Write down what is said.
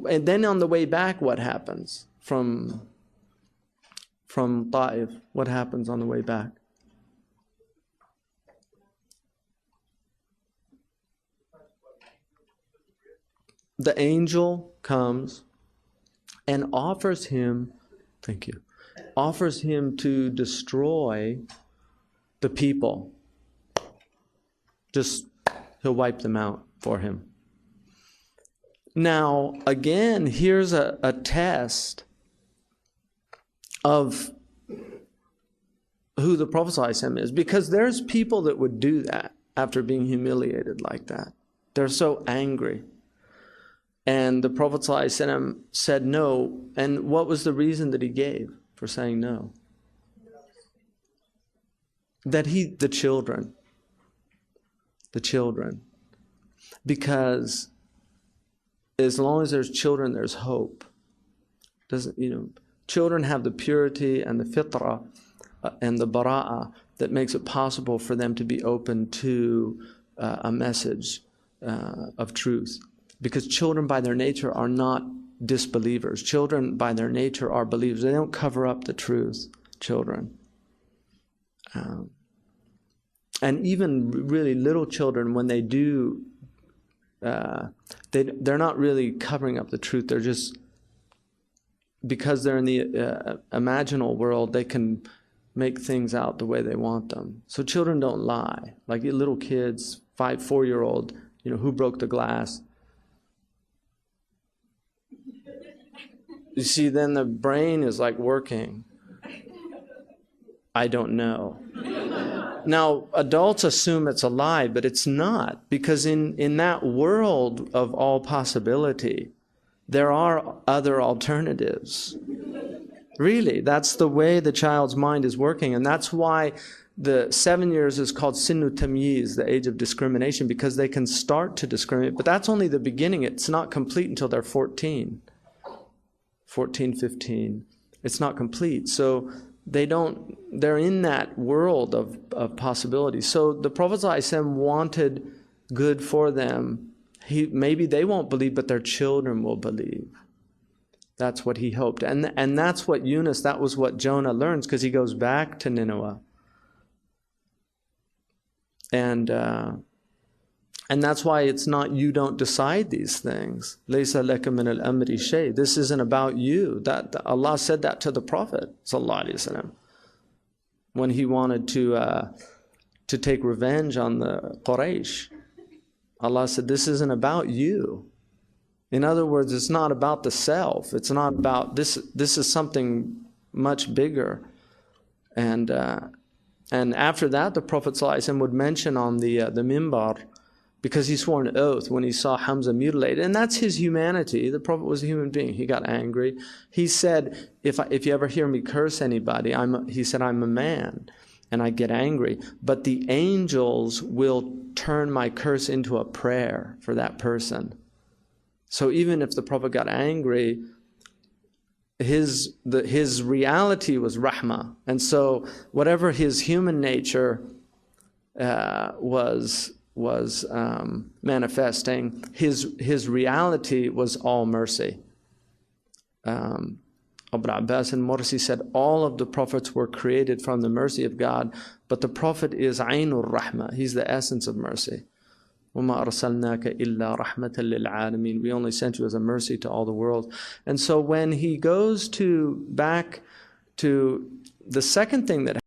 and then on the way back, what happens from Ta'if? What happens on the way back? The angel comes and offers him, offers him to destroy the people. Just, he'll wipe them out for him. Now, again, here's a test of who the Prophet ﷺ is, because there's people that would do that after being humiliated like that. They're so angry. And the Prophet ﷺ said no. And what was the reason that he gave for saying no? That the children. Because as long as there's children, there's hope. Children have the purity and the fitrah and the bara'ah that makes it possible for them to be open to a message of truth. Because children by their nature are not disbelievers. Children by their nature are believers. They don't cover up the truth, children. And even really little children, when they do, they're not really covering up the truth. They're just, because they're in the imaginal world, they can make things out the way they want them. So children don't lie. Like little kids, 4-year-old, who broke the glass? You see, then the brain is like working. I don't know. Now, adults assume it's a lie, but it's not. Because in that world of all possibility, there are other alternatives. Really, that's the way the child's mind is working. And that's why the 7 years is called Sinnu Tamyiz, the age of discrimination, because they can start to discriminate. But that's only the beginning. It's not complete until they're 14, 15. It's not complete. So they're in that world of possibilities. So the Prophet ﷺ wanted good for them. Maybe they won't believe, but their children will believe. That's what he hoped. And that's what that was what Jonah learns, because he goes back to Nineveh. And that's why it's not, you don't decide these things. لَيْسَ لَكَ مِنَ الْأَمْرِ شَيْءٍ. This isn't about you. That Allah said that to the Prophet ﷺ when he wanted to take revenge on the Quraysh. Allah said, this isn't about you. In other words, it's not about the self. It's not about this. This is something much bigger. And after that, the Prophet ﷺ would mention on the minbar, because he swore an oath when he saw Hamza mutilated. And that's his humanity. The Prophet was a human being. He got angry. He said, if you ever hear me curse anybody, he said, I'm a man and I get angry. But the angels will turn my curse into a prayer for that person. So even if the Prophet got angry, his reality was rahmah. And so whatever his human nature was manifesting, his reality was all mercy. Abu Abbas al-Mursi said all of the prophets were created from the mercy of God, but the Prophet is Ainur Rahmah. He's the essence of mercy. وَمَا أَرْسَلْنَاكَ إِلَّا رَحْمَةً لِلْعَالَمِينَ. We only sent you as a mercy to all the world. And so when he goes back to the second thing that